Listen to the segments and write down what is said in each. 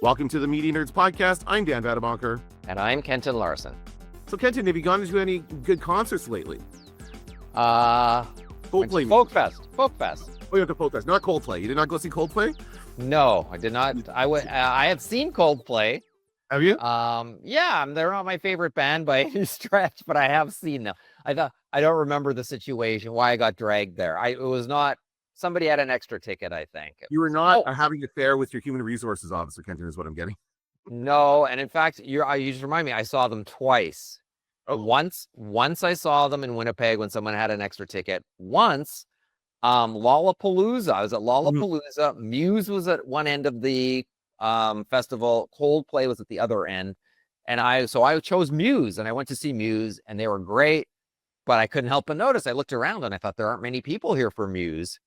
Welcome to the Media Nerds Podcast. I'm Dan Vadebonker. And I'm Kenton Larson. So, Kenton, have you gone to any good concerts lately? Coldplay. Folk Fest. Oh, you went to Folk Fest, not Coldplay. You did not go see Coldplay? No, I did not. I have seen Coldplay. Have you? Yeah, they're not my favorite band by any stretch, but I have seen them. I don't remember the situation, why I got dragged there. It was not, somebody had an extra ticket, I think. You were not having an affair with your human resources officer, Kenton, is what I'm getting. No, and in fact, you just remind me, I saw them twice. Oh. Once I saw them in Winnipeg when someone had an extra ticket. Once, Lollapalooza. I was at Lollapalooza. Muse was at one end of the festival. Coldplay was at the other end. And I chose Muse, and I went to see Muse, and they were great. But I couldn't help but notice. I looked around and I thought there aren't many people here for Muse.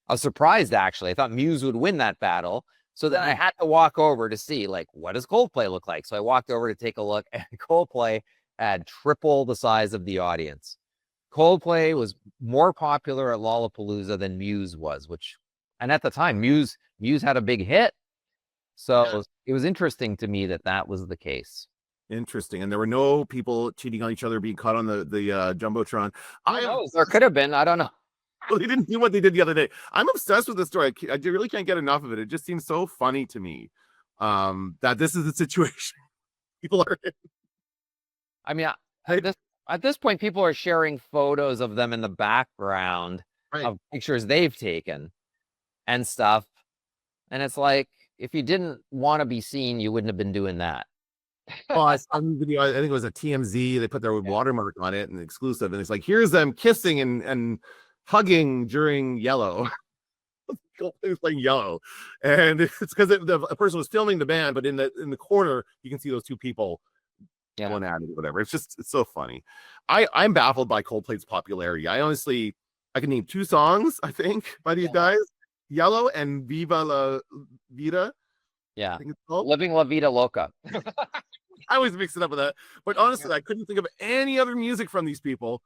I was surprised, actually. I thought Muse would win that battle. So then I had to walk over to see, like, what does Coldplay look like? So I walked over to take a look, and Coldplay had triple the size of the audience. Coldplay was more popular at Lollapalooza than Muse was, and at the time, Muse had a big hit. So it was interesting to me that was the case. Interesting. And there were no people cheating on each other, being caught on the Jumbotron. There could have been. I don't know. Well, they didn't do what they did the other day. I'm obsessed with this story. I really can't get enough of it. It just seems so funny to me that this is the situation people are in. I mean, at this point, people are sharing photos of them in the background of pictures they've taken and stuff. And it's like, if you didn't want to be seen, you wouldn't have been doing that. Well, I saw a video, I think it was a TMZ. They put their watermark on it and exclusive. And it's like, here's them kissing and hugging during Yellow. It's playing Yellow. And it's because a person was filming the band, but in the corner, you can see those two people going at it or whatever. It's so funny. I'm baffled by Coldplay's popularity. I can name two songs, I think, by these guys. Yellow and Viva la Vida. Yeah. Living La Vida Loca. I always mix it up with that. But honestly, I couldn't think of any other music from these people.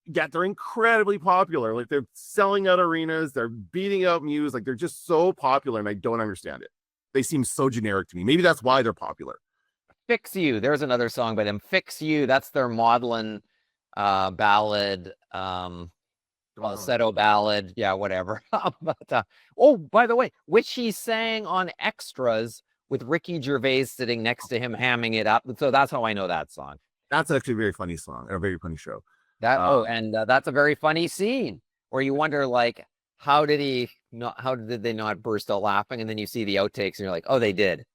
Yet they're incredibly popular. Like, they're selling out arenas. They're beating out Muse. Like, they're just so popular, and I don't understand it. They seem so generic to me. Maybe that's why they're popular. Fix You. There's another song by them. Fix You. That's their maudlin ballad, falsetto ballad. Yeah, whatever. But, by the way, which he sang on Extras with Ricky Gervais sitting next to him, hamming it up. So that's how I know that song. That's actually a very funny song, a very funny show. That's a very funny scene where you wonder, like, how did they not burst out laughing? And then you see the outtakes and you're like, oh, they did.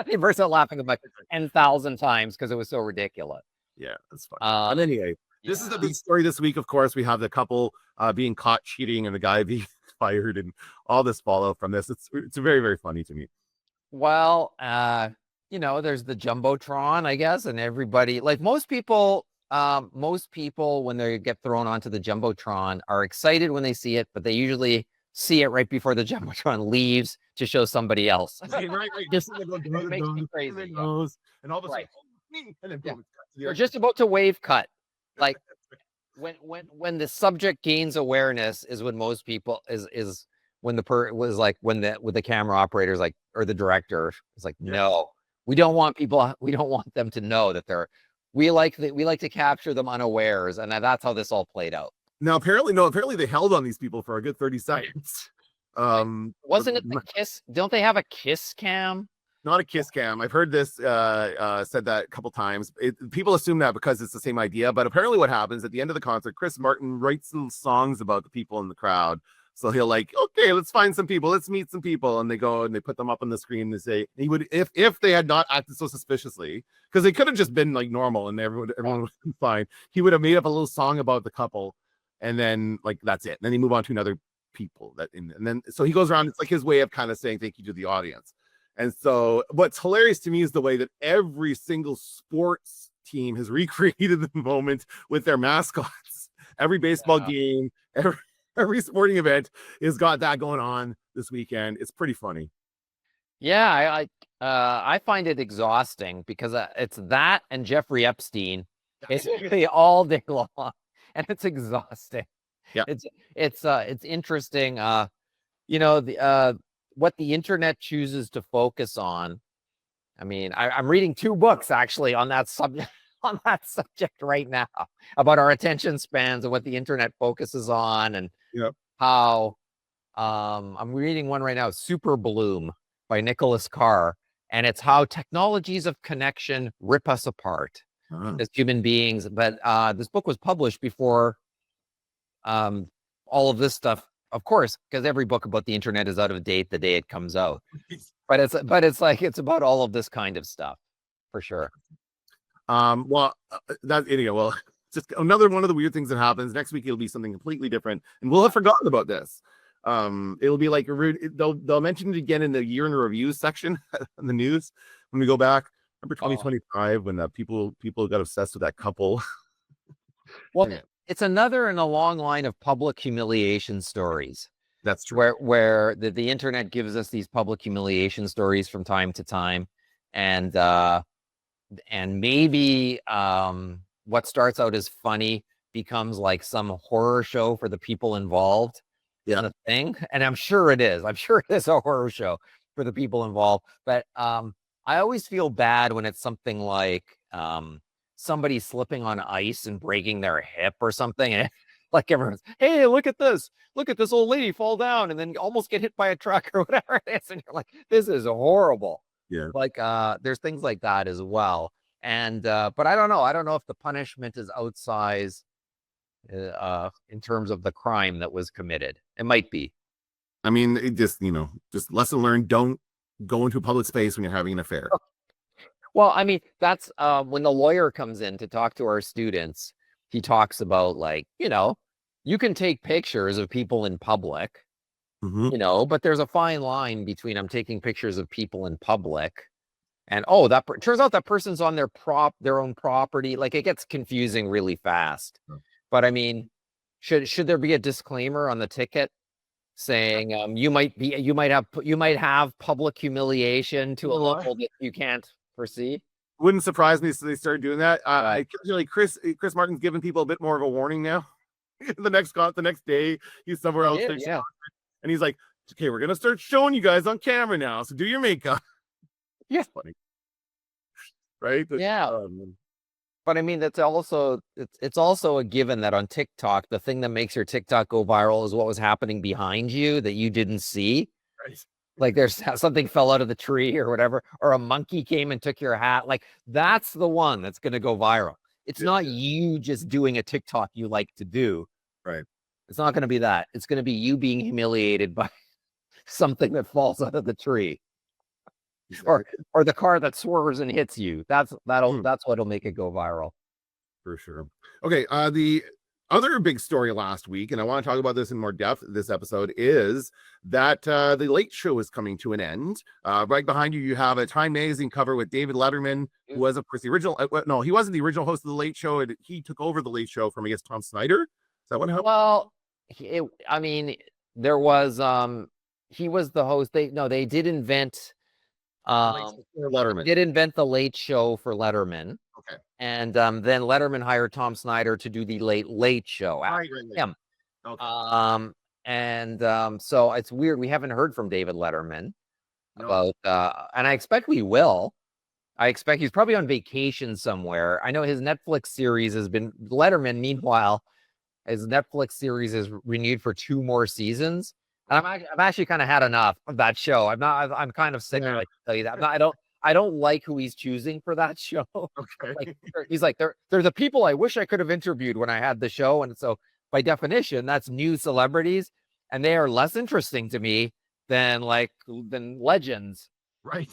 They burst out laughing about 10,000 times because it was so ridiculous. Yeah, that's fun. But anyway, this is the big story this week. Of course, we have the couple being caught cheating and the guy being fired and all this fallout from this. It's very, very funny to me. Well, there's the Jumbotron, I guess, and everybody, like most people, when they get thrown onto the Jumbotron, are excited when they see it, but they usually see it right before the Jumbotron leaves to show somebody else. Right. Just makes me crazy. And all of a sudden, and then they're just about to wave cut. Like when the subject gains awareness is when most people is when the camera operator's like, or the director is like, no, we don't want them to know that we like to capture them unawares, and that's how this all played out. Now, apparently they held on these people for a good 30 seconds. Wasn't it the kiss? Don't they have a kiss cam? Not a kiss cam. I've heard this said that a couple times. People assume that because it's the same idea, but apparently what happens at the end of the concert, Chris Martin writes some songs about the people in the crowd. So he'll like, okay, let's find some people, let's meet some people, and they go and they put them up on the screen. And say he would, if they had not acted so suspiciously, because they could have just been like normal and everyone would have been fine. He would have made up a little song about the couple, and then like that's it. And then he move on to another people and then so he goes around. It's like his way of kind of saying thank you to the audience. And so what's hilarious to me is the way that every single sports team has recreated the moment with their mascots. Every baseball game, every sporting event has got that going on this weekend. It's pretty funny. Yeah, I find it exhausting because it's that and Jeffrey Epstein basically all day long, and it's exhausting. Yeah, it's interesting. What the internet chooses to focus on I mean, I'm reading 2 books actually on that subject right now about our attention spans and what the internet focuses on, and how I'm reading one right now, Super Bloom by Nicholas Carr, and it's how technologies of connection rip us apart as human beings. But this book was published before all of this stuff, of course, because every book about the internet is out of date the day it comes out. But it's like it's about all of this kind of stuff for sure. Well, just another one of the weird things that happens. Next week it'll be something completely different, and we'll have forgotten about this. It'll be like they'll mention it again in the year in review section in the news when we go back. Remember 2025 when people got obsessed with that couple? Well, it's another in a long line of public humiliation stories. That's true. Where the internet gives us these public humiliation stories from time to time, and maybe what starts out as funny becomes like some horror show for the people involved. Yeah, the thing, and I'm sure it is. I'm sure it is a horror show for the people involved. But I always feel bad when it's something like somebody slipping on ice and breaking their hip or something, and like everyone's, hey, look at this old lady fall down and then almost get hit by a truck or whatever it is, and you're like, this is horrible. Yeah, like there's things like that as well. And but I don't know if the punishment is outsized in terms of the crime that was committed. It might be. I mean, it just lesson learned: don't go into a public space when you're having an affair. Well, I mean, that's when the lawyer comes in to talk to our students, he talks about, like, you can take pictures of people in public, but there's a fine line between I'm taking pictures of people in public and turns out that person's on their own property. Like, it gets confusing really fast. But I mean, should there be a disclaimer on the ticket saying you might have public humiliation to a level that you can't foresee? Wouldn't surprise me if they started doing that. I feel like Chris Martin's giving people a bit more of a warning now. the next day he's somewhere else, and he's like, okay, we're gonna start showing you guys on camera now, so do your makeup. Yeah, funny, right? Yeah. But I mean, it's also a given that on TikTok, the thing that makes your TikTok go viral is what was happening behind you that you didn't see. Right. Like there's something fell out of the tree or whatever, or a monkey came and took your hat. Like that's the one that's going to go viral. It's not you just doing a TikTok you like to do. Right. It's not going to be that. It's going to be you being humiliated by something that falls out of the tree. Exactly. Or the car that swerves and hits you. That's what'll make it go viral. For sure. Okay. The other big story last week, and I want to talk about this in more depth this episode, is that the Late Show is coming to an end. Right behind you, you have a Time magazine cover with David Letterman, who was, of course, the original. No, he wasn't the original host of the Late Show. He took over the Late Show from, I guess, Tom Snyder. Is that what happened? Well, there was he was the host. They did invent. Letterman did invent the Late Show for Letterman. Okay. And then Letterman hired Tom Snyder to do the Late Show after him. Okay. So it's weird. We haven't heard from David Letterman about, and I expect we will. I expect he's probably on vacation somewhere. I know his Netflix series has been Letterman. Meanwhile, his Netflix series is renewed for 2 more seasons. And I've actually kind of had enough of that show. I'm kind of sick. I like to tell you that. I don't like who he's choosing for that show. Okay. Like, he's like, they're the people I wish I could have interviewed when I had the show. And so by definition, that's new celebrities. And they are less interesting to me than legends. Right.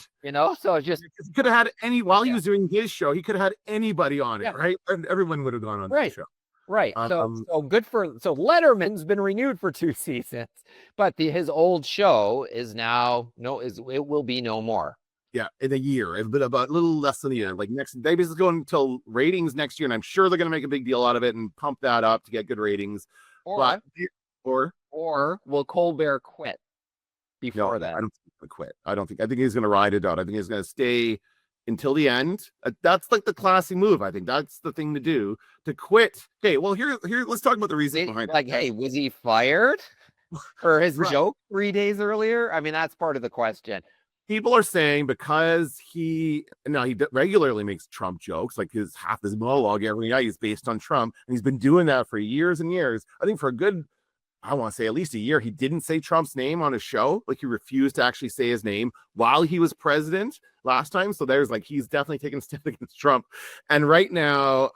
So it's just, he could have had while he was doing his show, he could have had anybody on it, right? And everyone would have gone on the show. Right. So good so Letterman's been renewed for 2 seasons, but his old show is now it will be no more. Yeah, in a year. It's been about a little less than a year. Like they basically going until ratings next year, and I'm sure they're going to make a big deal out of it and pump that up to get good ratings. Or will Colbert quit before that? I don't think he's going to quit. I think he's going to ride it out. I think he's going to stay until the end. That's like the classy move. I think that's the thing to do, to quit. Okay, well, here let's talk about the reason behind it. Hey, was he fired for his joke 3 days earlier? I mean, that's part of the question. People are saying because he regularly makes Trump jokes, like half his monologue every night is based on Trump, and he's been doing that for years and years. I think for a good, I want to say at least a year, he didn't say Trump's name on his show. Like he refused to actually say his name while he was president last time. So there's like, he's definitely taking a stand against Trump. And right now,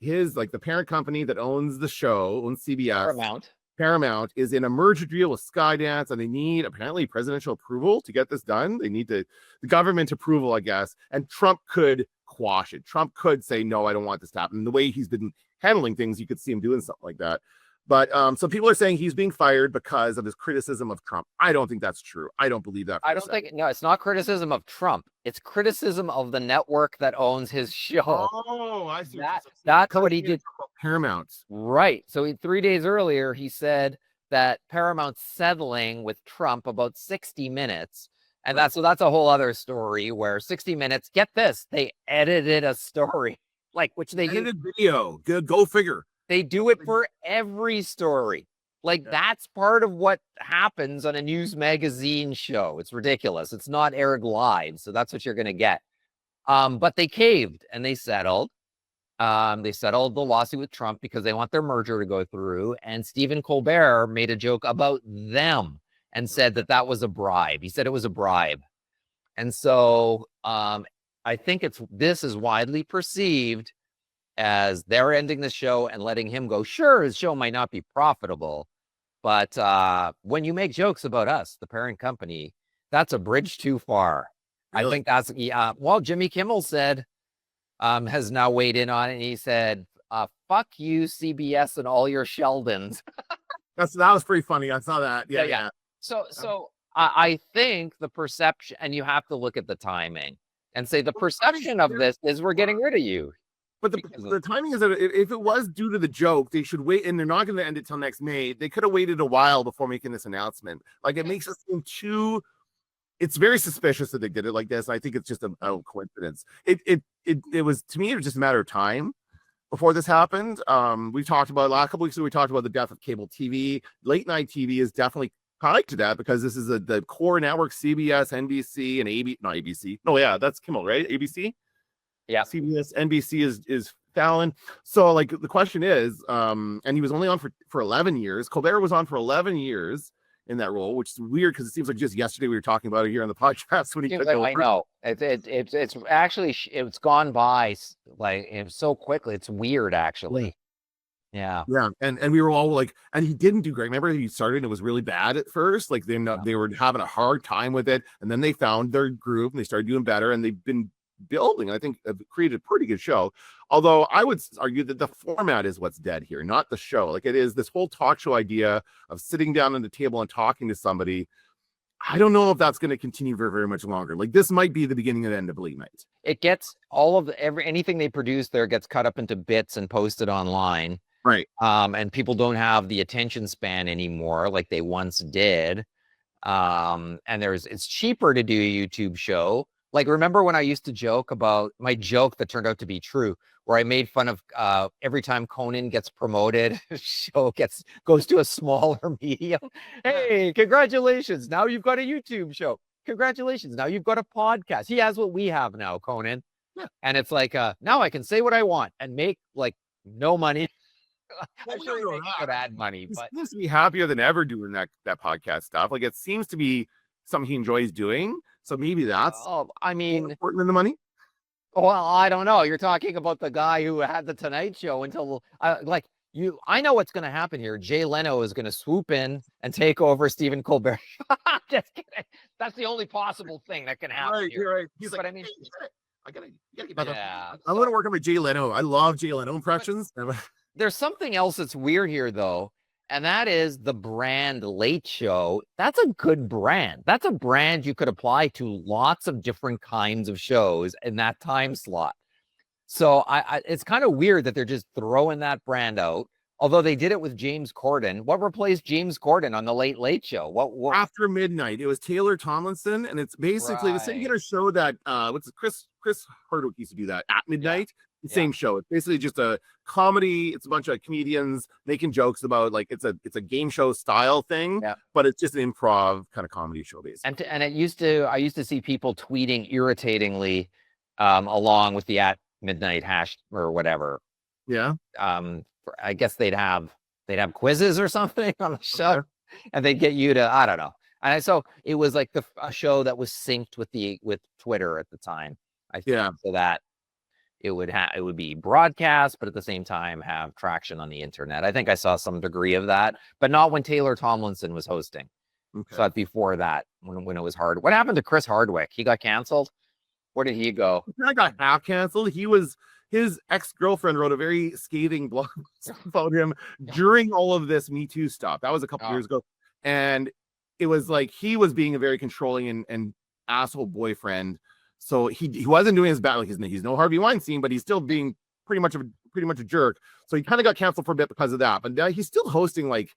his like the parent company that owns the show, owns CBS, Paramount is in a merger deal with Skydance, and they need apparently presidential approval to get this done. They need the government approval, I guess. And Trump could quash it. Trump could say, no, I don't want this to happen. And the way he's been handling things, you could see him doing something like that. But so people are saying he's being fired because of his criticism of Trump. I don't think that's true. I don't believe that. I don't think, no, it's not criticism of Trump. It's criticism of the network that owns his show. Oh, I see. That's what he did. Paramount. Right. So 3 days earlier, he said that Paramount's settling with Trump about 60 Minutes. And that's a whole other story where 60 Minutes, get this, they edited a story, like which they edited video. Go figure. They do it for every story. Like that's part of what happens on a news magazine show. It's ridiculous. It's not aired live. So that's what you're going to get. But they caved and they settled. They settled the lawsuit with Trump because they want their merger to go through. And Stephen Colbert made a joke about them and said that was a bribe. He said it was a bribe. And so I think this is widely perceived as they're ending the show and letting him go. Sure, his show might not be profitable, but when you make jokes about us, the parent company, that's a bridge too far. Really? I think that's, well, Jimmy Kimmel said, has now weighed in on it, and he said, fuck you, CBS, and all your Sheldons. That was pretty funny. I saw that. Yeah. So I think the perception, and you have to look at the timing and say the perception of this is we're getting rid of you. But the timing is that if it was due to the joke, they should wait, and they're not going to end it till next May. They could have waited a while before making this announcement. Like it makes it seem too. It's very suspicious that they did it like this. I think it's just a coincidence. It was, to me, it was just a matter of time before this happened. We talked about last couple weeks ago. We talked about the death of cable TV. Late night TV is definitely tied to that because this is the core network: CBS, NBC, and ABC. No, yeah, that's Kimmel, right? ABC. Yeah, CBS, NBC is Fallon. So like the question is, and he was only on for 11 years. Colbert was on for 11 years in that role, which is weird because it seems like just yesterday we were talking about it here on the podcast when he took over. I know it's actually it's gone by like so quickly. It's weird actually. Yeah. And we were all like, and he didn't do great. Remember he started and it was really bad at first. Like they were having a hard time with it, and then they found their groove and they started doing better, and they've been building, I think, created a pretty good show. Although I would argue that the format is what's dead here, not the show. Like it is this whole talk show idea of sitting down at the table and talking to somebody. I don't know if that's going to continue for very much longer. Like this might be the beginning and end of late night. It gets all of anything they produce there gets cut up into bits and posted online. Right. And people don't have the attention span anymore like they once did. And it's cheaper to do a YouTube show. Like, remember when I used to joke about my joke that turned out to be true, where I made fun of every time Conan gets promoted, show goes to a smaller medium. Hey, congratulations. Now you've got a YouTube show. Congratulations. Now you've got a podcast. He has what we have now, Conan. Yeah. And it's like, now I can say what I want and make like no money. I'm sure he could add money, but he seems to be happier than ever doing that podcast stuff. Like it seems to be something he enjoys doing. So maybe that's more important than the money. Well, I don't know. You're talking about the guy who had the Tonight Show until I know what's going to happen here. Jay Leno is going to swoop in and take over Stephen Colbert. Just kidding. That's the only possible thing that can happen. Right, here. You're right. He's but like, I mean, I gotta get back up. I'm going to work on my Jay Leno. I love Jay Leno impressions. There's something else that's weird here, though. And that is the brand Late Show. That's a good brand. That's a brand you could apply to lots of different kinds of shows in that time slot. So it's kind of weird that they're just throwing that brand out. Although they did it with James Corden. What replaced James Corden on the Late Late Show? What? After midnight, it was Taylor Tomlinson, and it's basically the same kind of show that Chris Hardwick used to do that at midnight. Same show. It's basically just a comedy. It's a bunch of comedians making jokes about like it's a game show style thing, but it's just an improv kind of comedy show basically. And I used to see people tweeting irritatingly along with the at midnight hash or whatever. Yeah. I guess they'd have quizzes or something on the show, and they'd get you to, I don't know. And so it was like a show that was synced with Twitter at the time. I think, so that it would be broadcast, but at the same time have traction on the internet. I think I saw some degree of that, but not when Taylor Tomlinson was hosting. Okay. So before that, when it was hard. What happened to Chris Hardwick? He got canceled. Where did he go? I got half canceled. His ex-girlfriend wrote a very scathing blog about him during all of this Me Too stuff. That was a couple years ago. And it was like he was being a very controlling and asshole boyfriend. So he wasn't doing his bad. Like he's no Harvey Weinstein, but he's still being pretty much a jerk. So he kind of got canceled for a bit because of that. But now he's still hosting like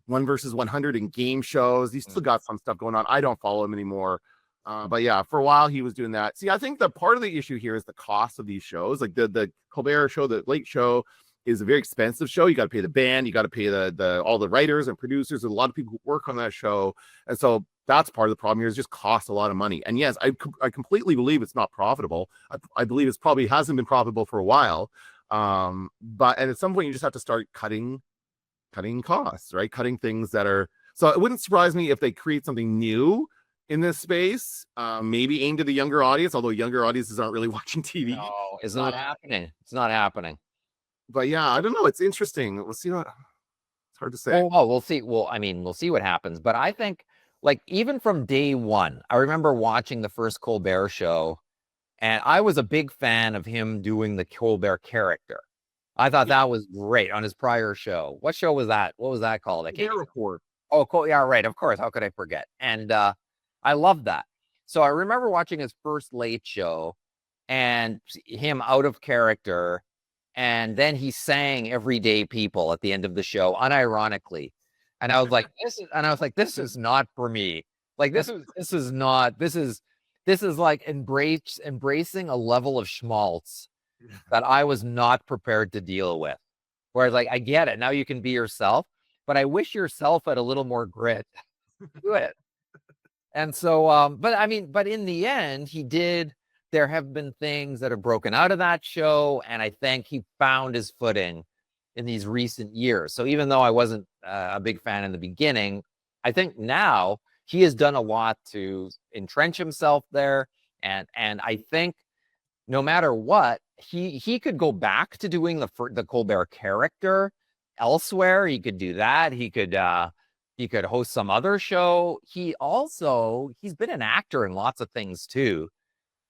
1 versus 100 in game shows. He's still got some stuff going on. I don't follow him anymore. But yeah, for a while he was doing that. See, I think the part of the issue here is the cost of these shows. Like the Colbert show, the Late Show is a very expensive show. You got to pay the band, you got to pay the all the writers and producers. There's a lot of people who work on that show, and so that's part of the problem here. Is just costs a lot of money. And yes, I completely believe it's not profitable. I believe it's probably hasn't been profitable for a while. But at some point you just have to start cutting costs, right? Cutting things that are. So it wouldn't surprise me if they create something new in this space, maybe aimed at the younger audience, although younger audiences aren't really watching TV. No, it's not happening. It's not happening. But yeah, I don't know. It's interesting. We'll see it's hard to say. Oh, we'll see. Well, I mean, we'll see what happens. But I think, like, even from day one, I remember watching the first Colbert show, and I was a big fan of him doing the Colbert character. I thought that was great on his prior show. What show was that? What was that called? Colbert Report. Oh, cool. Yeah, right. Of course. How could I forget? And I love that. So I remember watching his first Late Show and him out of character. And then he sang Everyday People at the end of the show, unironically. And I was like, this is not for me. Like, this is like embracing a level of schmaltz that I was not prepared to deal with. Whereas, like, I get it. Now you can be yourself, but I wish yourself had a little more grit. Do it. And so, but in the end, he did. There have been things that have broken out of that show, and I think he found his footing in these recent years. So even though I wasn't a big fan in the beginning, I think now he has done a lot to entrench himself there. And I think no matter what, he could go back to doing the Colbert character elsewhere. He could do that. He could host some other show. He's been an actor in lots of things too.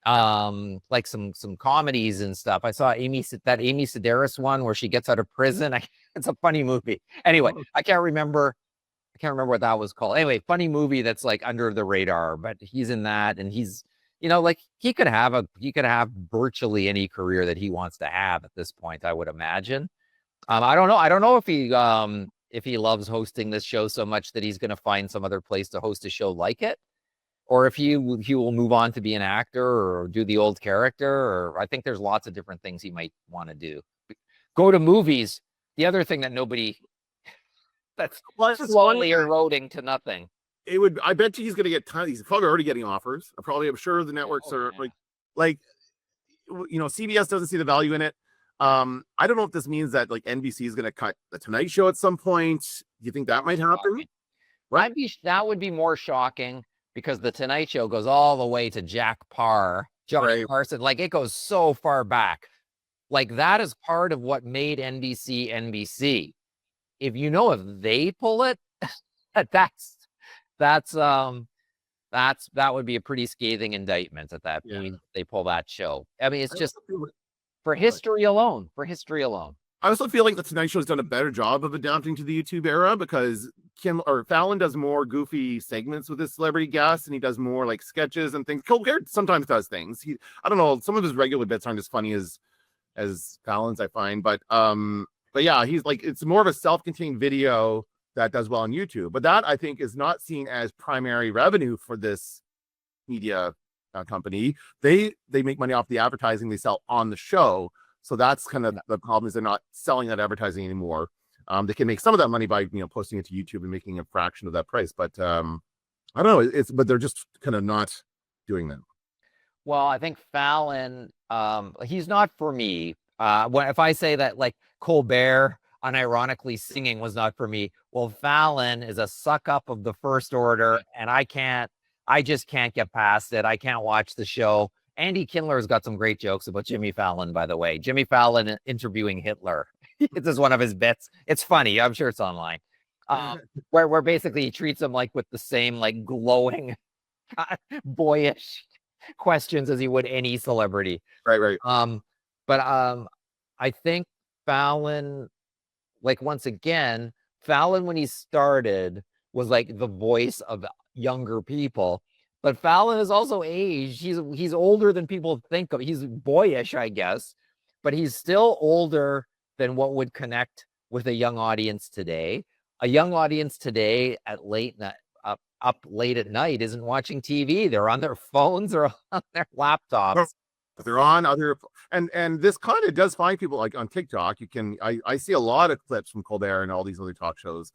Like some comedies and stuff. I saw Amy Sedaris one where she gets out of prison. It's a funny movie. Anyway, I can't remember what that was called. Anyway, funny movie that's like under the radar, but he's in that, and he's, like he could have virtually any career that he wants to have at this point, I would imagine. I don't know if he loves hosting this show so much that he's going to find some other place to host a show like it, or if he will move on to be an actor or do the old character, or I think there's lots of different things he might want to do. Go to movies. The other thing that that's slowly eroding to nothing. I bet you he's going to get he's probably already getting offers. I'm sure the networks are like, CBS doesn't see the value in it. I don't know if this means that like NBC is going to cut the Tonight Show at some point. Do you think that might happen? Right? That would be more shocking, because the Tonight Show goes all the way to Jack Parr, Johnny Carson. Like, it goes so far back. Like, that is part of what made NBC NBC. If they pull it, that would be a pretty scathing indictment at that point. They pull that show. I mean, it's just for history alone. I also feel like the Tonight Show has done a better job of adapting to the YouTube era, because Fallon does more goofy segments with his celebrity guests, and he does more like sketches and things. Colbert sometimes does things. I don't know, some of his regular bits aren't as funny as Fallon's, I find, but yeah, he's like, it's more of a self-contained video that does well on YouTube. But that, I think, is not seen as primary revenue for this media company. They make money off the advertising they sell on the show. So that's kind of the problem, is they're not selling that advertising anymore. They can make some of that money by posting it to YouTube and making a fraction of that price, but I don't know. But they're just kind of not doing that. Well, I think Fallon, he's not for me. If I say that like Colbert unironically singing was not for me, well, Fallon is a suck up of the first order, and I just can't get past it. I can't watch the show. Andy Kindler's got some great jokes about Jimmy Fallon, by the way. Jimmy Fallon interviewing Hitler. This is one of his bits. It's funny. I'm sure it's online. Where basically he treats him like with the same like glowing, boyish questions as he would any celebrity. Right. But I think Fallon, like once again, Fallon when he started was like the voice of younger people. But Fallon is also aged. He's older than people think of. He's boyish, I guess, but he's still older than what would connect with a young audience today. A young audience today at late night, up late at night, isn't watching TV. They're on their phones or on their laptops. They're on other, and this kind of does find people like on TikTok. I see a lot of clips from Colbert and all these other talk shows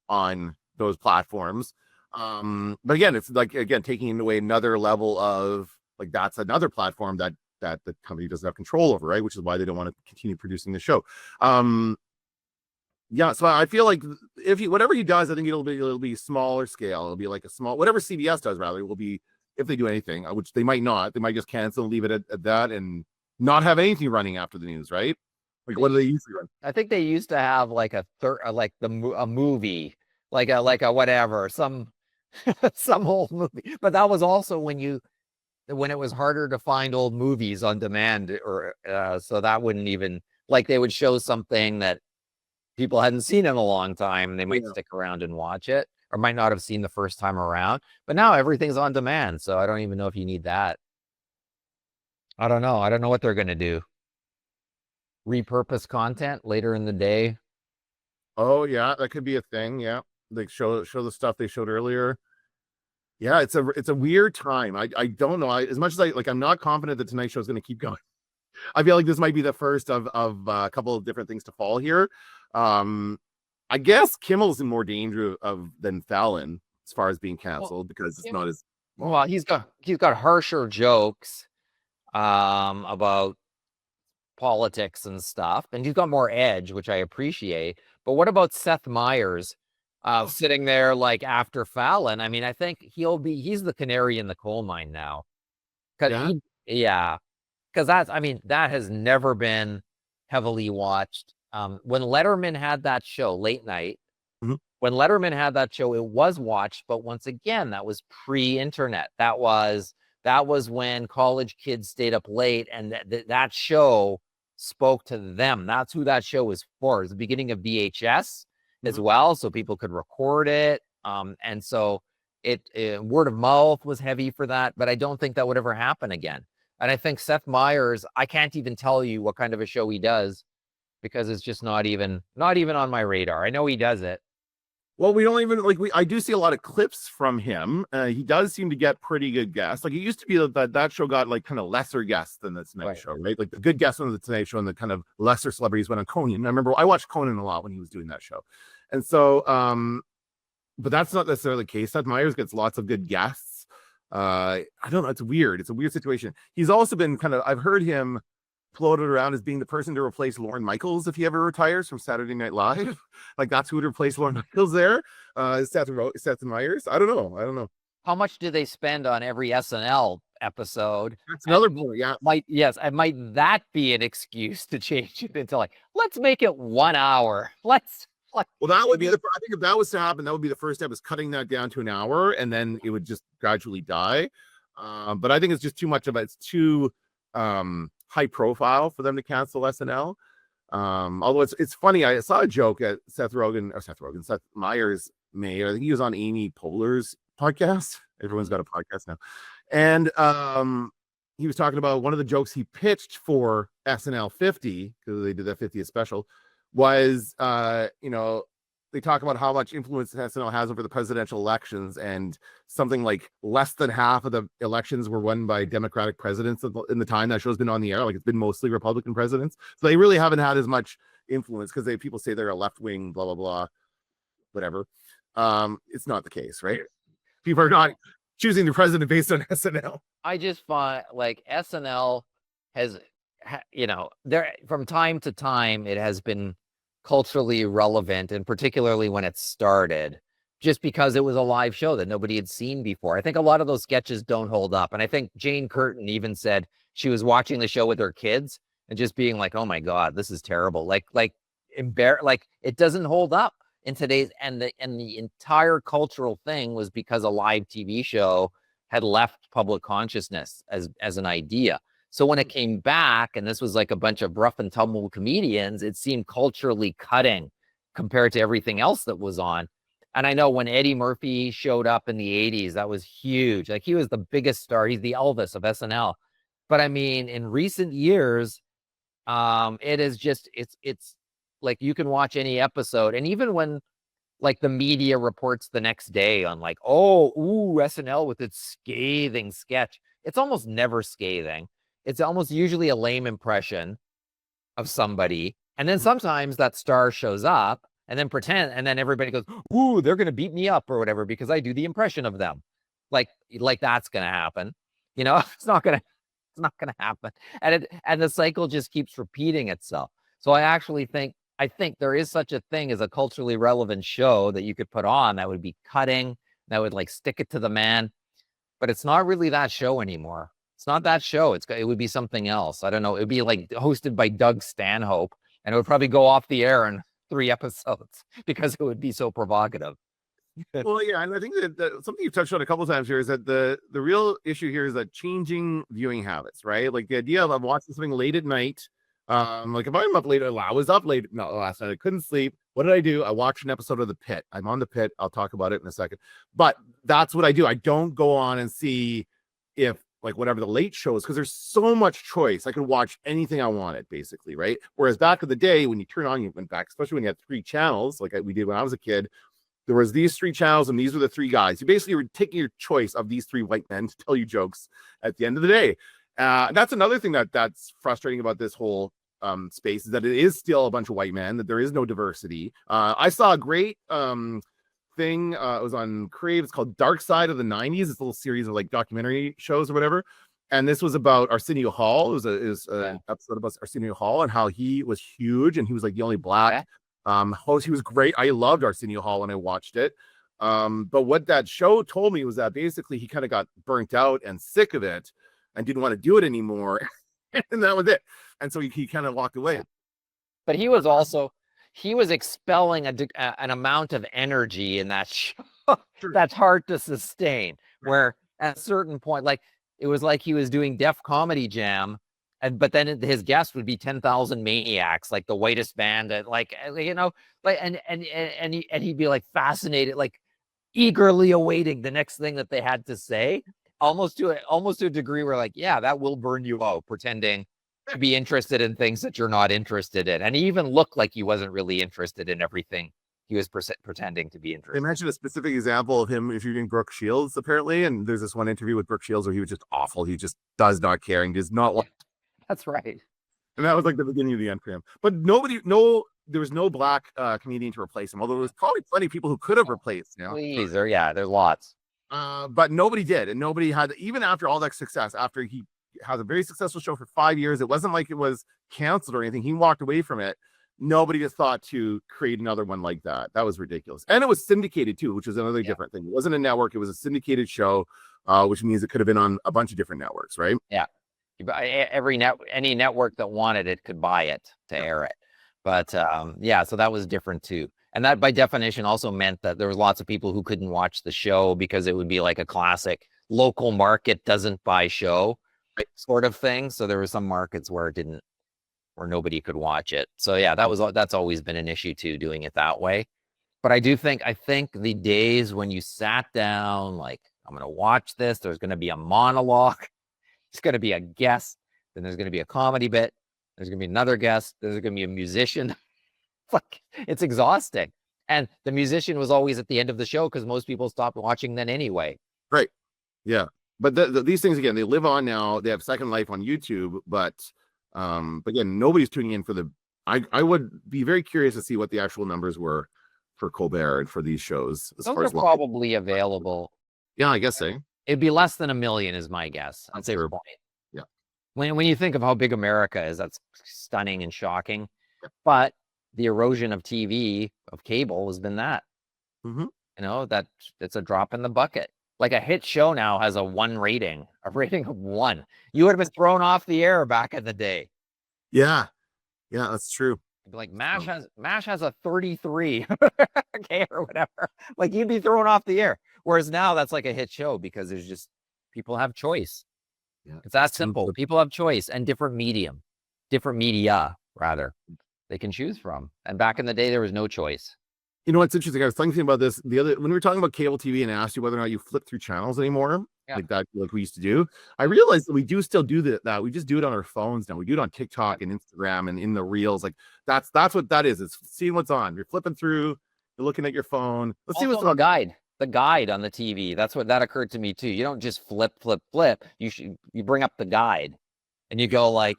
on those platforms. But again, it's like taking away another level of like, that's another platform that the company doesn't have control over, right? Which is why they don't want to continue producing the show. Yeah, so I feel like whatever he does, I think it'll be smaller scale. It'll be like whatever CBS does, rather, it will be, if they do anything, which they might not. They might just cancel and leave it at that and not have anything running after the news, right? Like, what do they usually run? I think they used to have like a movie, like a whatever, some old movie. But that was also when it was harder to find old movies on demand, or so that wouldn't even, like, they would show something that people hadn't seen in a long time. They might stick around and watch it, or might not have seen the first time around. But now everything's on demand, so I don't even know if you need that. I don't know. I don't know what they're going to do. Repurpose content later in the day. Oh yeah, that could be a thing. Yeah, like show the stuff they showed earlier. Yeah, it's a weird time. I don't know. As much as I'm not confident that Tonight Show is going to keep going. I feel like this might be the first of a couple of different things to fall here. I guess Kimmel's in more danger than Fallon as far as being canceled, because it's not as well. He's got harsher jokes about politics and stuff, and he's got more edge, which I appreciate. But what about Seth Meyers sitting there like after Fallon? I mean, I think he's the canary in the coal mine now. Because that has never been heavily watched. When Letterman had that show late night, when Letterman had that show, it was watched, but once again, that was pre-internet. That was when college kids stayed up late, and that show spoke to them. That's who that show was for. It was the beginning of VHS as well, so people could record it. And so word of mouth was heavy for that, but I don't think that would ever happen again. And I think Seth Meyers, I can't even tell you what kind of a show he does, because it's just not even on my radar. I know he does it. Well, we don't even I do see a lot of clips from him. He does seem to get pretty good guests. Like, it used to be that show got like kind of lesser guests than the Tonight Show, right? Like the good guests on the Tonight Show and the kind of lesser celebrities went on Conan. I remember I watched Conan a lot when he was doing that show. And so, but that's not necessarily the case. Seth Meyers gets lots of good guests. I don't know. It's weird. It's a weird situation. He's also been I've heard him floated around as being the person to replace Lorne Michaels if he ever retires from Saturday Night Live. Like, that's who would replace Lorne Michaels there. Seth Meyers. I don't know. How much do they spend on every SNL episode? That's another point. Yeah. Might that be an excuse to change it into let's make it 1 hour. Well, that would be I think if that was to happen, that would be the first step, is cutting that down to an hour, and then it would just gradually die. But I think it's just too much of it. It's too high profile for them to cancel SNL. Although it's funny, I saw a joke at Seth Meyers made. I think he was on Amy Poehler's podcast. Everyone's got a podcast now. And he was talking about one of the jokes he pitched for SNL 50, because they did that 50th special, was they talk about how much influence SNL has over the presidential elections, and something like less than half of the elections were won by Democratic presidents in the time that show's been on the air. Like, it's been mostly Republican presidents, so they really haven't had as much influence because people say they're a left wing, blah blah blah, whatever. It's not the case, right? People are not choosing the president based on SNL. I just find like SNL has, there from time to time it has been culturally relevant, and particularly when it started, just because it was a live show that nobody had seen before. I think a lot of those sketches don't hold up, and I think Jane Curtin even said she was watching the show with her kids and just being like, "Oh my God, this is terrible!" Like it doesn't hold up in today's, and the entire cultural thing was because a live TV show had left public consciousness as an idea. So when it came back, and this was like a bunch of rough and tumble comedians, it seemed culturally cutting compared to everything else that was on. And I know when Eddie Murphy showed up in the 80s, that was huge. Like, he was the biggest star. He's the Elvis of SNL. But I mean, in recent years, it is just, it's like you can watch any episode. And even when like the media reports the next day on like, SNL with its scathing sketch, it's almost never scathing. It's almost usually a lame impression of somebody. And then sometimes that star shows up and then everybody goes, "Ooh, they're going to beat me up," or whatever, because I do the impression of them. Like that's going to happen. It's not going to happen. And the cycle just keeps repeating itself. So I think there is such a thing as a culturally relevant show that you could put on that would be cutting, that would like stick it to the man. But it's not really that show anymore. It's not that show. It would be something else. I don't know. It would be like hosted by Doug Stanhope, and it would probably go off the air in 3 episodes because it would be so provocative. Well, yeah, and I think that something you've touched on a couple of times here is that the real issue here is that changing viewing habits, right? Like the idea of watching something late at night. Like if I'm up late, I was up late last night. I couldn't sleep. What did I do? I watched an episode of The Pit. I'm on The Pit. I'll talk about it in a second. But that's what I do. I don't go on and see if like whatever the late shows, because there's so much choice. I could watch anything I wanted, basically, right? Whereas back in the day, when you turn on, you went back, especially when you had 3 channels, like we did when I was a kid. There was these 3 channels, and these were the 3 guys. You basically were taking your choice of these 3 white men to tell you jokes at the end of the day. That's another thing that's frustrating about this whole space, is that it is still a bunch of white men, that there is no diversity. I saw a great thing. It was on Crave. It's called Dark Side of the 90s. It's a little series of like documentary shows or whatever. And this was about Arsenio Hall. It was an episode about Arsenio Hall and how he was huge, and he was like the only black host. He was great. I loved Arsenio Hall when I watched it. But what that show told me was that basically he kind of got burnt out and sick of it and didn't want to do it anymore. And that was it. And so he kind of walked away. But he was expelling an amount of energy in that show that's hard to sustain. Where at a certain point, like it was like he was doing Def Comedy Jam, but then his guest would be 10,000 Maniacs, like the whitest band, and and he'd be like fascinated, like eagerly awaiting the next thing that they had to say, almost to a degree where like, yeah, that will burn you out, pretending to be interested in things that you're not interested in. And he even looked like he wasn't really interested in everything he was pretending to be interested. They mentioned a specific example of him interviewing Brooke Shields, apparently, and there's this one interview with Brooke Shields where he was just awful. He just does not care and does not want. That's right. And that was like the beginning of the end for him. But there was no black comedian to replace him, although there was probably plenty of people who could have replaced him. Please, there's lots. But nobody did, and nobody had, even after all that success, after he has a very successful show for 5 years. It wasn't like it was canceled or anything. He walked away from it. Nobody just thought to create another one like that. That was ridiculous. And it was syndicated too, which was another different thing. It wasn't a network. It was a syndicated show, which means it could have been on a bunch of different networks, right? Yeah. Any network that wanted it could buy it to air it. But so that was different too. And that by definition also meant that there was lots of people who couldn't watch the show because it would be like a classic local market doesn't buy show sort of thing. So there were some markets where nobody could watch it. So yeah, that's always been an issue too, doing it that way. But I think the days when you sat down, like, I'm going to watch this, there's going to be a monologue, it's going to be a guest, then there's going to be a comedy bit, there's going to be another guest, there's going to be a musician. Like, it's exhausting. And the musician was always at the end of the show because most people stopped watching then anyway. Right. Yeah. But these things, again, they live on now. They have second life on YouTube. But again, nobody's tuning in for the. I would be very curious to see what the actual numbers were for Colbert and for these shows. As Those far are as probably available. Yeah, I guess so. It'd be less than 1 million is my guess. I'd say Sure. point. Yeah. When you think of how big America is, that's stunning and shocking. Yeah. But the erosion of TV, of cable, has been that. Mm-hmm. You know, that it's a drop in the bucket. Like a hit show now has a 1 rating, a rating of 1. You would have been thrown off the air back in the day. Yeah. Yeah, that's true. Like MASH has a 33, okay, or whatever. Like you'd be thrown off the air. Whereas now that's like a hit show because there's just people have choice. Yeah. It's that simple. People have choice and different media, rather, they can choose from. And back in the day, there was no choice. You know what's interesting? I was thinking about this when we were talking about cable TV, and I asked you whether or not you flip through channels anymore, like that, like we used to do. I realized that we do still do that. We just do it on our phones now. We do it on TikTok and Instagram and in the reels. Like that's what that is. It's seeing what's on. You're flipping through. You're looking at your phone. Let's see what's on. The guide on the TV. That's what that occurred to me too. You don't just flip. You bring up the guide, and you go like,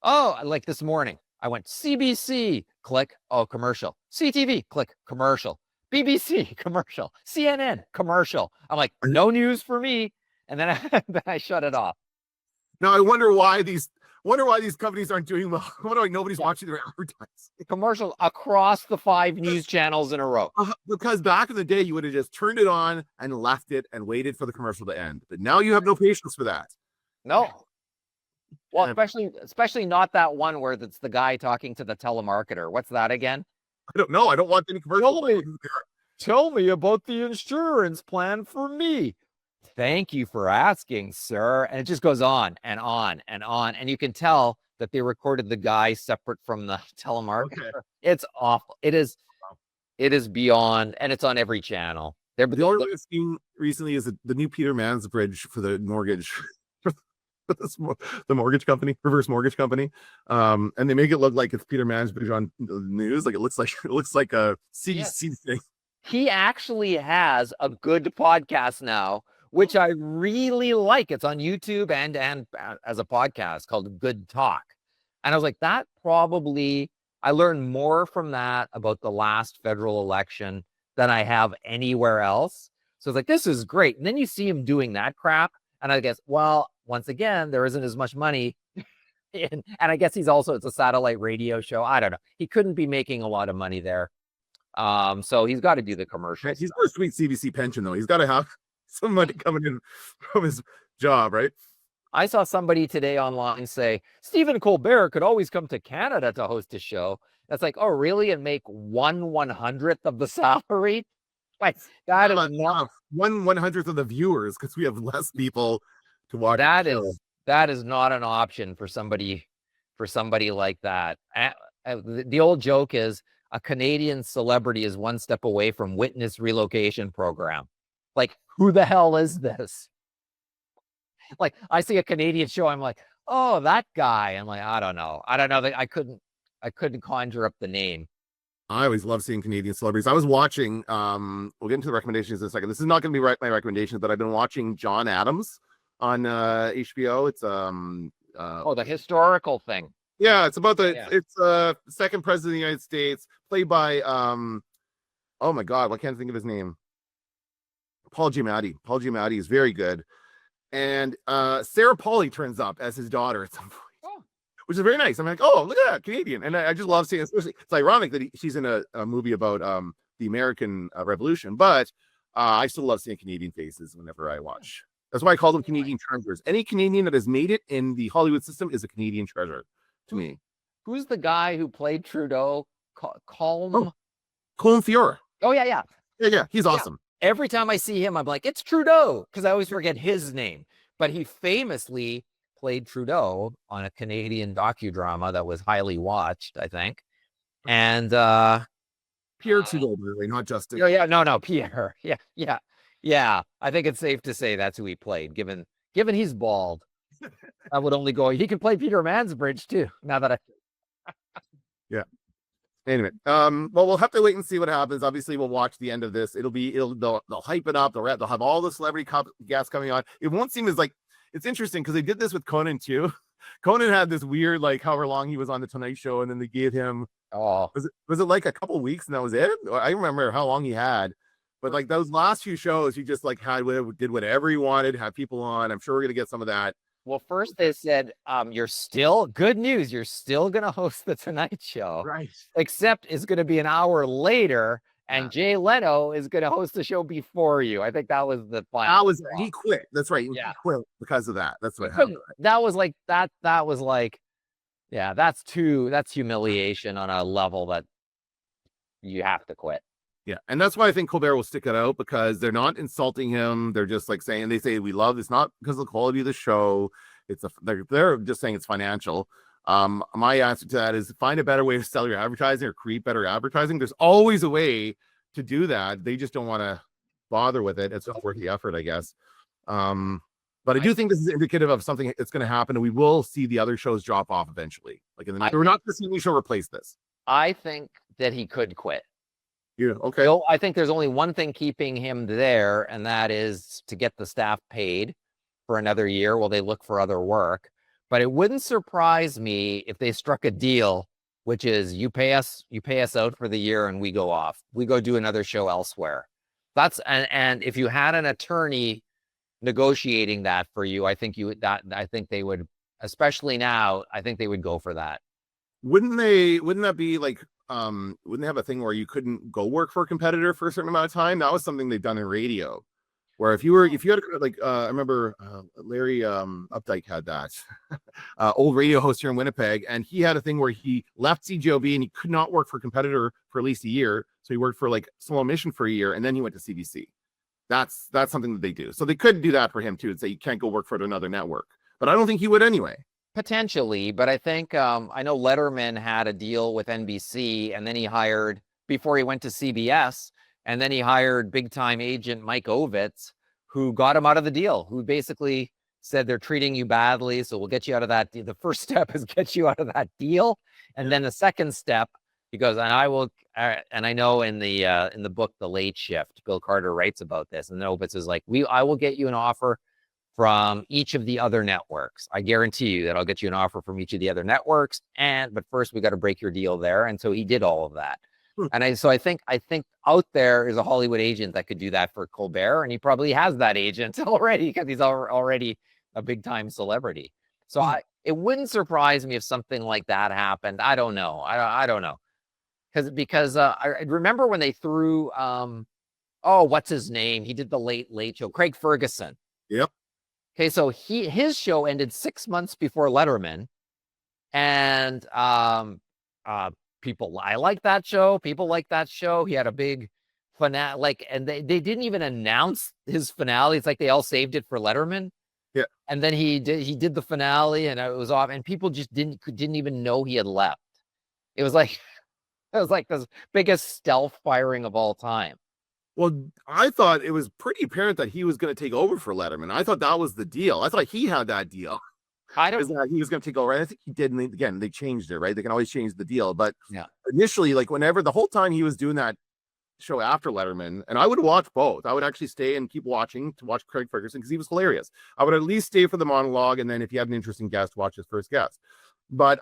oh, like this morning. I went CBC, click, oh, commercial. CTV, click, commercial. BBC, commercial. CNN, commercial. I'm like, no news for me. And then I shut it off. Now I wonder why these companies aren't doing well. I wonder why nobody's watching their advertising. Commercials across the 5 news channels in a row. Because back in the day, you would have just turned it on and left it and waited for the commercial to end. But now you have no patience for that. No. Well, especially not that one where it's the guy talking to the telemarketer. What's that again? I don't know. I don't want any commercials. Tell me about the insurance plan for me. Thank you for asking, sir. And it just goes on and on and on. And you can tell that they recorded the guy separate from the telemarketer. Okay. It's awful. It is beyond, and it's on every channel. The only thing I've seen recently is the new Peter Mansbridge for the mortgage. The mortgage company, reverse mortgage company, and they make it look like it's Peter Mansbridge on the news. Like it looks like a CDC thing. He actually has a good podcast now, which I really like. It's on YouTube and as a podcast called Good Talk. And I was like, that probably I learned more from that about the last federal election than I have anywhere else. So it's like, this is great. And then you see him doing that crap, and I guess, well, once again, there isn't as much money. And I guess it's a satellite radio show. I don't know. He couldn't be making a lot of money there. So he's got to do the commercials. He's got a sweet CBC pension, though. He's got to have some money coming in from his job, right? I saw somebody today online say, Stephen Colbert could always come to Canada to host a show. That's like, oh, really? And make 1/100th of the salary? Like, that is not 1/100th of the viewers because we have less people to watch. That is not an option for somebody like that. The old joke is a Canadian celebrity is one step away from witness relocation program. Like, who the hell is this? Like, I see a Canadian show, I'm like, oh, that guy. I'm like, I don't know. I couldn't conjure up the name. I always love seeing Canadian celebrities. I was watching, we'll get into the recommendations in a second. This is not going to be my recommendations, but I've been watching John Adams on HBO. It's the historical thing. Yeah, it's about it's second president of the United States, played by oh my god, I can't think of his name. Paul Giamatti. Paul Giamatti is very good. And Sarah Polley turns up as his daughter at some point, which is very nice. I'm like, oh, look at that, Canadian. And I just love seeing it. Especially, it's ironic that she's in a movie about the American Revolution, but I still love seeing Canadian faces whenever I watch. That's why I call them Canadian treasures. Any Canadian that has made it in the Hollywood system is a Canadian treasure to me. Who's the guy who played Trudeau? Colm Fiora. Oh, yeah. Yeah, he's awesome. Every time I see him, I'm like, it's Trudeau, because I always forget his name. But he famously played Trudeau on a Canadian docudrama that was highly watched, I think. And Pierre Trudeau, really, not Justin. No, Pierre. Yeah. I think it's safe to say that's who he played, given he's bald. I would only go. He could play Peter Mansbridge too. Now that yeah. Anyway, well, we'll have to wait and see what happens. Obviously, we'll watch the end of this. They'll hype it up. They'll have all the celebrity guests coming on. It won't seem as like, it's interesting because they did this with Conan too. Conan had this weird, like, however long he was on the Tonight Show, and then they gave him, was it like a couple weeks and that was it? I remember how long he had, but like those last few shows, he just like did whatever he wanted, had people on. I'm sure we're gonna get some of that. Well, first they said, you're still, good news, you're still going to host the Tonight Show. Right. Except it's going to be an hour later, and Jay Leno is going to host the show before you. I think that was the final. He quit. That's right. Yeah. He quit because of that. That's what happened. That was like, yeah, that's humiliation on a level that you have to quit. Yeah, and that's why I think Colbert will stick it out, because they're not insulting him. They're just like saying, they say we love. It's not because of the quality of the show. They're just saying it's financial. My answer to that is find a better way to sell your advertising or create better advertising. There's always a way to do that. They just don't want to bother with it. It's not worth the effort, I guess. But I do think this is indicative of something that's going to happen, and we will see the other shows drop off eventually. like in the next, we're not going to see any show replace this. I think that he could quit. Yeah. Okay. So I think there's only one thing keeping him there, and that is to get the staff paid for another year while they look for other work. But it wouldn't surprise me if they struck a deal, which is you pay us out for the year and we go off. We go do another show elsewhere. And if you had an attorney negotiating that for you, I think they would, especially now, I think they would go for that. Wouldn't that be like, wouldn't they have a thing where you couldn't go work for a competitor for a certain amount of time? That was something they've done in radio, where if you had like, I remember Larry Updike had that old radio host here in Winnipeg, and he had a thing where he left CJOB and he could not work for a competitor for at least a year. So he worked for like Solo Mission for a year, and then he went to CBC. That's something that they do. So they could do that for him too, and say you can't go work for another network. But I don't think he would anyway. Potentially, but I think I know Letterman had a deal with NBC, and then he hired, before he went to CBS, and then he hired big-time agent Mike Ovitz, who got him out of the deal, who basically said they're treating you badly, so we'll get you out of that. The first step is get you out of that deal, and then the second step, he goes, and I will, and I know in the book The Late Shift, Bill Carter writes about this, and Ovitz is like, I will get you an offer from each of the other networks. I guarantee you that I'll get you an offer from each of the other networks. But first we got to break your deal there. And so he did all of that. And I think out there is a Hollywood agent that could do that for Colbert. And he probably has that agent already, because he's already a big time celebrity. So it wouldn't surprise me if something like that happened. I don't know. I don't know. Because I remember when they threw, what's his name? He did the Late Show, Craig Ferguson. Yep. Okay, so his show ended 6 months before Letterman, and people, I like that show. People like that show. He had a big finale, and they didn't even announce his finale. It's like they all saved it for Letterman. Yeah, and then he did the finale, and it was off, and people just didn't even know he had left. It was like the biggest stealth firing of all time. Well, I thought it was pretty apparent that he was going to take over for Letterman. I thought that was the deal. I thought he had that deal. I don't. He was going to take over. I think he did. And again, they changed it, right? They can always change the deal. But yeah, initially, like whenever the whole time he was doing that show after Letterman, and I would watch both. I would actually stay and keep watching to watch Craig Ferguson because he was hilarious. I would at least stay for the monologue, and then if he had an interesting guest, watch his first guest. But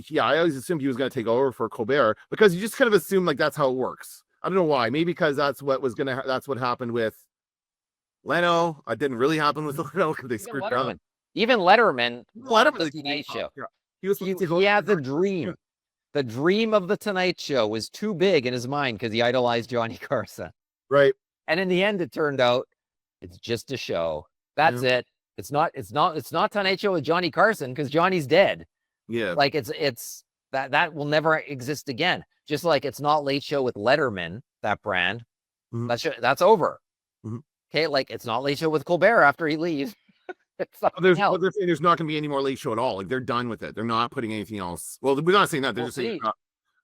yeah, I always assumed he was going to take over for Colbert because you just kind of assume like that's how it works. I don't know why. Maybe because that's what happened with Leno. It didn't really happen with Leno because they screwed around. Even Letterman, the Tonight Show. Yeah. He had the dream. The dream of the Tonight Show was too big in his mind because he idolized Johnny Carson. Right. And in the end, it turned out it's just a show. That's it. It's not Tonight Show with Johnny Carson because Johnny's dead. Yeah, like it's that will never exist again. Just like it's not Late Show with Letterman, that brand. Mm-hmm. That's over. Mm-hmm. Okay, like it's not Late Show with Colbert after he leaves. There's not going to be any more Late Show at all. Like they're done with it. They're not putting anything else. Well, we're not saying that. They're just saying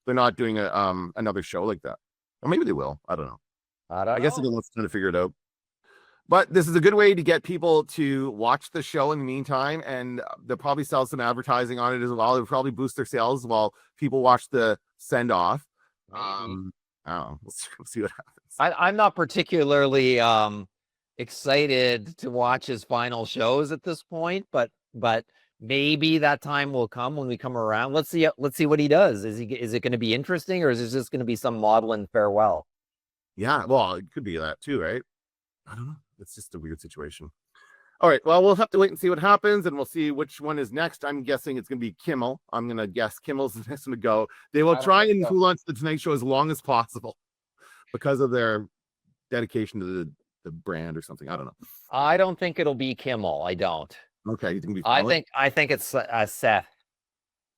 they're not doing another show like that. Or maybe they will. I don't know. I guess they're going to figure it out. But this is a good way to get people to watch the show in the meantime, and they'll probably sell some advertising on it as well. It'll probably boost their sales while people watch the send off. Maybe. I don't know. We'll see what happens. I'm not particularly excited to watch his final shows at this point, but maybe that time will come when we come around. Let's see what he does. Is it going to be interesting, or is it just going to be some maudlin farewell? Yeah, well, it could be that too, right? I don't know. It's just a weird situation. All right, well, we'll have to wait and see what happens, and we'll see which one is next. I'm guessing it's going to be Kimmel. I'm going to guess Kimmel's the next one to go. They will try and hold on to the Tonight Show as long as possible because of their dedication to the brand or something. I don't know. I don't think it'll be Kimmel. I don't. Okay, you think I think it's Seth.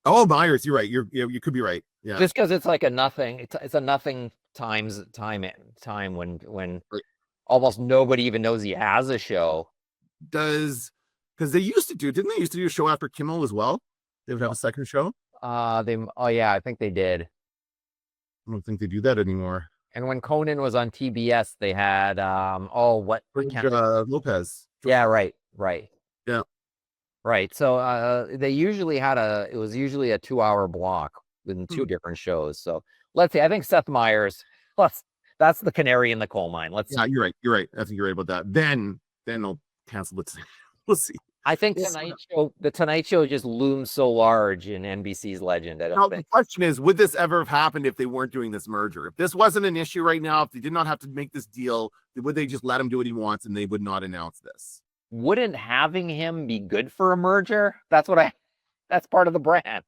Oh, Myers, you're right. You could be right. Yeah, just because it's like a nothing. It's a nothing time when almost nobody even knows he has a show. Because they used to didn't they used to do a show after Kimmel as well? They would have a second show. Yeah, I think they did. I don't think they do that anymore. And when Conan was on TBS, they had Lopez. Yeah, right. Yeah. Right. So they usually it was usually a 2-hour block with 2 different shows. So let's see. I think Seth Meyers, that's the canary in the coal mine. Yeah, you're right. I think you're right about that. Then they'll cancel it. We'll see. I think the Tonight Show just looms so large in NBC's legend. The question is, would this ever have happened if they weren't doing this merger? If this wasn't an issue right now, if they did not have to make this deal, would they just let him do what he wants and they would not announce this? Wouldn't having him be good for a merger? That's part of the brand.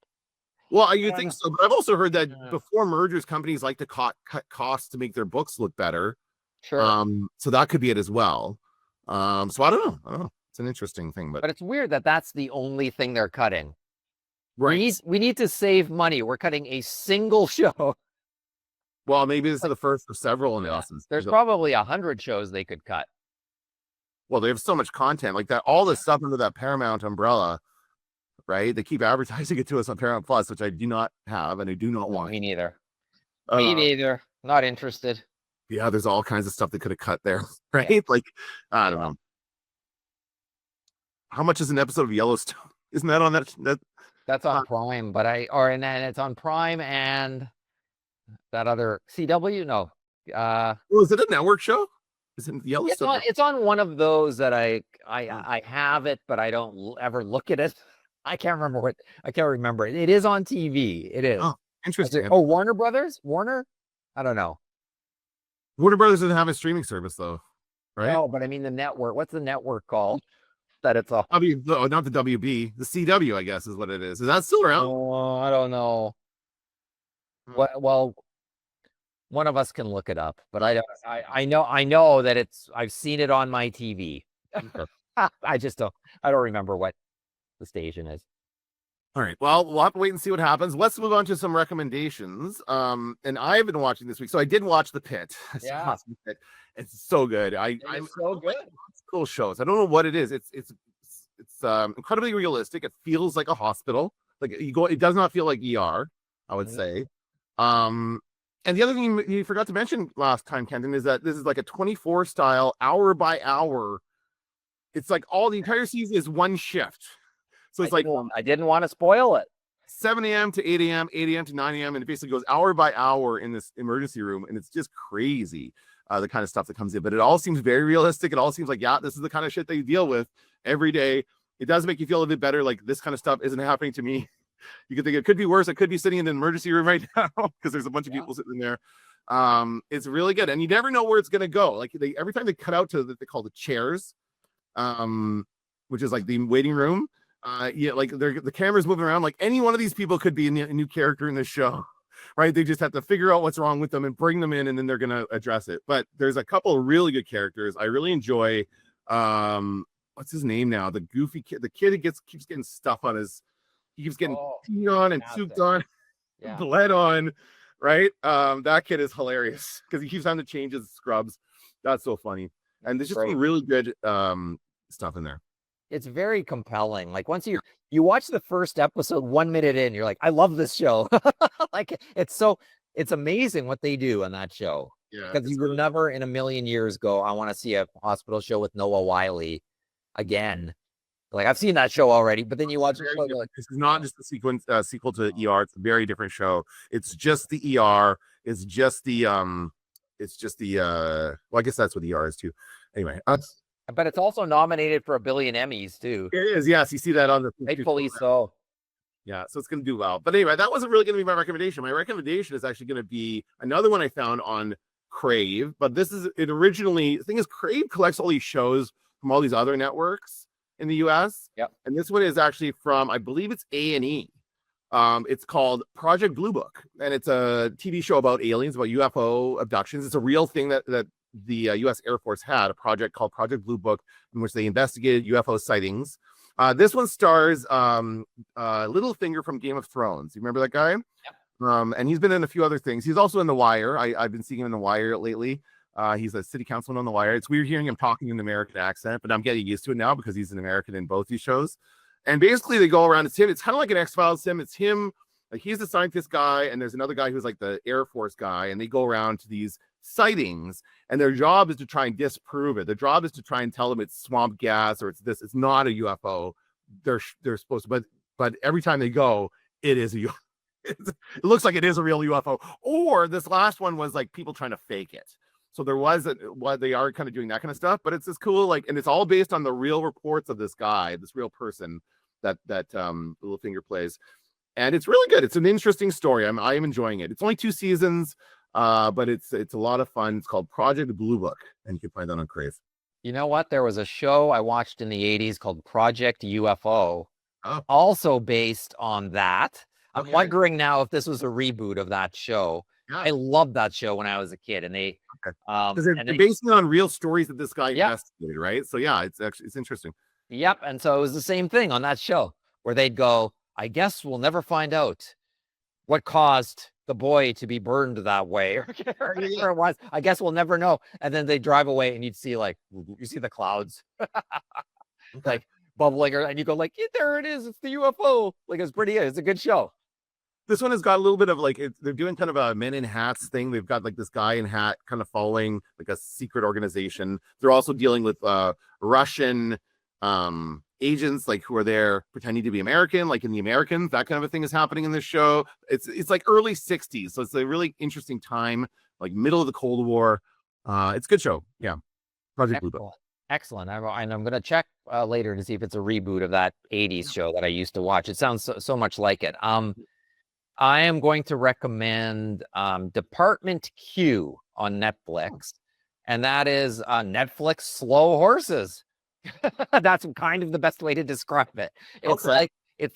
Well, you think so, but I've also heard that before mergers, companies like to cut costs to make their books look better. Sure. So that could be it as well. So I don't know. It's an interesting thing, but it's weird that that's the only thing they're cutting. Right. We need to save money. We're cutting a single show. Well, maybe this is the first of several announcements. There's probably 100 shows they could cut. Well, they have so much content like that. All this stuff under that Paramount umbrella, right? They keep advertising it to us on Paramount Plus, which I do not have and I do not want. Me neither. Me neither. Not interested. Yeah, there's all kinds of stuff they could have cut there, right? Yeah. Like, I don't know. How much is an episode of Yellowstone? Isn't that on that? That's on Prime, and then it's on Prime and that other CW. No. Is it a network show? Is it Yellowstone? It's on one of those that I have it, but I don't ever look at it. I can't remember it. It is on TV. It is. Oh, interesting. Warner Brothers? Warner? I don't know. Warner Brothers doesn't have a streaming service though, right? No, but I mean the network. What's the network called? That it's all. Not the WB, the CW, I guess is what it is. Is that still around? Oh, I don't know. Well, one of us can look it up, but I know that I've seen it on my TV. I don't remember what the station is. All right. Well, we'll have to wait and see what happens. Let's move on to some recommendations. And I've been watching this week, so I did watch The Pit. Yeah, it's so good. I'm so good. Cool shows. I don't know what it is. It's incredibly realistic. It feels like a hospital. Like it does not feel like ER, I would say. And the other thing you forgot to mention last time, Kenton, is that this is like a 24 style, hour by hour. It's like the entire season is one shift. So it's I didn't want to spoil it. 7 a.m. to 8 a.m., 8 a.m. to 9 a.m. And it basically goes hour by hour in this emergency room. And it's just crazy, the kind of stuff that comes in. But it all seems very realistic. It all seems like, yeah, this is the kind of shit they deal with every day. It does make you feel a bit better. Like this kind of stuff isn't happening to me. You could think it could be worse. I could be sitting in an emergency room right now because there's a bunch of people sitting in there. It's really good. And you never know where it's going to go. Like every time they cut out to they call the chairs, which is like the waiting room. Like the camera's moving around. Like any one of these people could be a new character in this show, right? They just have to figure out what's wrong with them and bring them in, and then they're gonna address it. But there's a couple of really good characters. I really enjoy. What's his name now? The goofy kid, the kid who keeps getting stuff on his. He keeps getting peed on and souped on, bled on, right? That kid is hilarious because he keeps having to change his scrubs. That's so funny, and there's just some really good stuff in there. It's very compelling. Like once you watch the first episode 1 minute in, you're like, I love this show. Like it's amazing what they do on that show. Yeah, because you would never in a million years go, I want to see a hospital show with Noah Wiley again. Like I've seen that show already, but then you watch it. Like, this is not just a sequel to ER. It's a very different show. It's just the ER. It's just the well, I guess that's what ER is too. Anyway, but it's also nominated for a billion Emmys too. it is. Yes, you see that on the Rightfully so. Yeah, so it's going to do well. But anyway, that wasn't really going to be my recommendation. My recommendation is actually going to be another one I found on Crave. But this is it originally. The thing is, Crave collects all these shows from all these other networks in the U.S. Yep. And this one is actually from, I believe it's A&E. It's called Project Blue Book, and it's a TV show about aliens, about UFO abductions. It's a real thing that the U.S. Air Force had, a project called Project Blue Book, in which they investigated UFO sightings. This one stars Littlefinger from Game of Thrones. You remember that guy? Yep. And he's been in a few other things. He's also in The Wire. I've been seeing him in The Wire lately. He's a city councilman on The Wire. It's weird hearing him talking in an American accent, but I'm getting used to it now because he's an American in both these shows. And basically they go around, it's him. It's kind of like an X-Files sim. It's him, like he's the scientist guy, and there's another guy who's like the Air Force guy, and they go around to these sightings, and their job is to try and disprove it. Their job is to try and tell them it's swamp gas or it's this. It's not a UFO. They're supposed to, but every time they go, it is a UFO. It looks like it is a real UFO. Or this last one was like people trying to fake it. So there was what they are kind of doing that kind of stuff, but it's this cool, like, and it's all based on the real reports of this guy, this real person that Littlefinger plays. And it's really good. It's an interesting story. I am enjoying it. It's only 2 seasons, but it's a lot of fun. It's called Project Blue Book, and you can find that on Crave. You know what? There was a show I watched in the 80s called Project UFO, also based on that. I'm wondering now if this was a reboot of that show. Yeah. I loved that show when I was a kid, and because they're basing it on real stories that this guy investigated, right? So yeah, it's interesting. Yep, and so it was the same thing on that show where they'd go, I guess we'll never find out what caused the boy to be burned that way, or whatever it was. I guess we'll never know. And then they drive away, and you'd see you see the clouds, like bubbling, and you go like, yeah, there it is, it's the UFO. Like it's a good show. This one has got a little bit of like they're doing kind of a Men in Hats thing. They've got like this guy in hat kind of following like a secret organization. They're also dealing with Russian agents, like who are there pretending to be American, like in The Americans. That kind of a thing is happening in this show. It's like early 60s, so it's a really interesting time, like middle of the Cold War. It's a good show. Yeah, Project Blue Book. Excellent. I'm going to check later to see if it's a reboot of that 80s show that I used to watch. It sounds so much like it. I am going to recommend Department Q on Netflix, and that is Netflix Slow Horses. That's kind of the best way to describe it. It's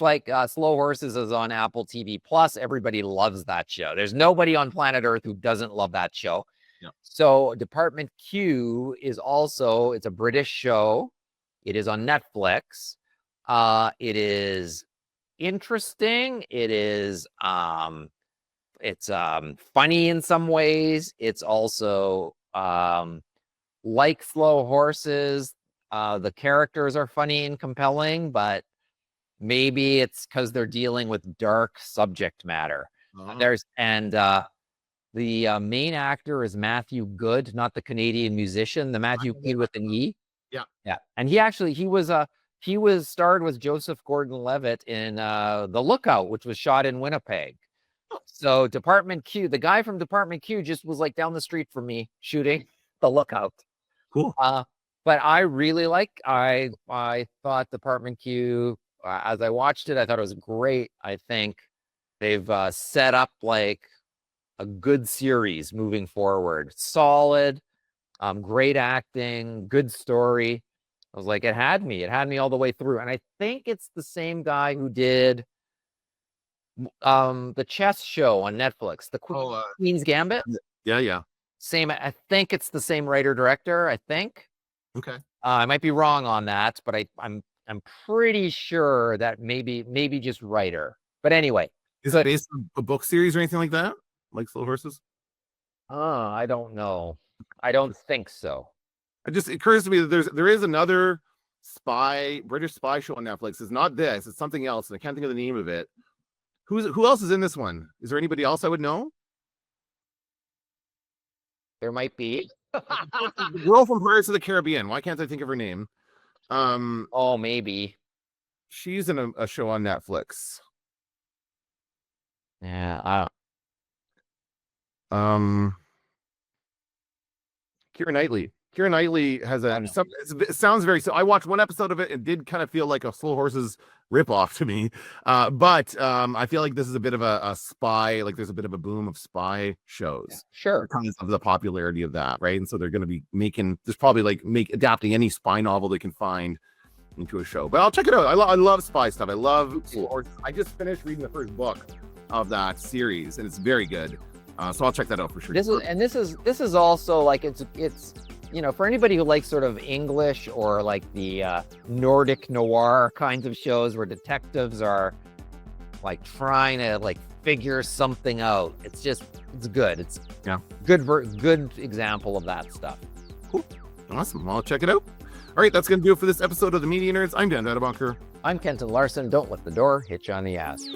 like Slow Horses is on Apple TV Plus. Everybody loves that show. There's nobody on planet Earth who doesn't love that show. Yeah. So Department Q is also, it's a British show. It is on Netflix. It is interesting. It is it's funny in some ways. It's also like Slow Horses. The characters are funny and compelling, but maybe it's because they're dealing with dark subject matter. The main actor is Matthew Good, not the Canadian musician, the Matthew Good with an E. Yeah. And he was starred with Joseph Gordon-Levitt in The Lookout, which was shot in Winnipeg. So Department Q, the guy from Department Q just was like down the street from me shooting The Lookout. Cool. But I really I thought Department Q, as I watched it, I thought it was great. I think they've set up like a good series moving forward. Solid, great acting, good story. I was like, it had me all the way through. And I think it's the same guy who did the chess show on Netflix, the Queen's Gambit. Yeah. Same. I think it's the same writer director. I think. Okay. I might be wrong on that, but I'm pretty sure that maybe just writer. But anyway, is it based on a book series or anything like that, like Slow Horses? I don't know. I don't think so. It just occurs to me that there is another British spy show on Netflix. It's not this. It's something else, and I can't think of the name of it. Who else is in this one? Is there anybody else I would know? There might be. The girl from Pirates of the Caribbean. Why can't I think of her name? Oh, maybe. She's in a show on Netflix. Yeah. Keira Knightley. Keira Knightley has it sounds very so. I watched one episode of it and did kind of feel like a Slow Horses ripoff to me. But I feel like this is a bit of a spy, like there's a bit of a boom of spy shows. Sure. Because of the popularity of that, right? And so they're going to be there's probably like adapting any spy novel they can find into a show. But I'll check it out. I love spy stuff. I love Slow Horses. I just finished reading the first book of that series, and it's very good. So I'll check that out for sure. This is also like it's for anybody who likes sort of English or like the Nordic noir kinds of shows where detectives are like trying to like figure something out. It's good. It's good example of that stuff. Cool. Awesome. Well, I'll check it out. All right, that's going to do it for this episode of the Media Nerds. I'm Dan Dadabunker. I'm Kenton Larson. Don't let the door hit you on the ass.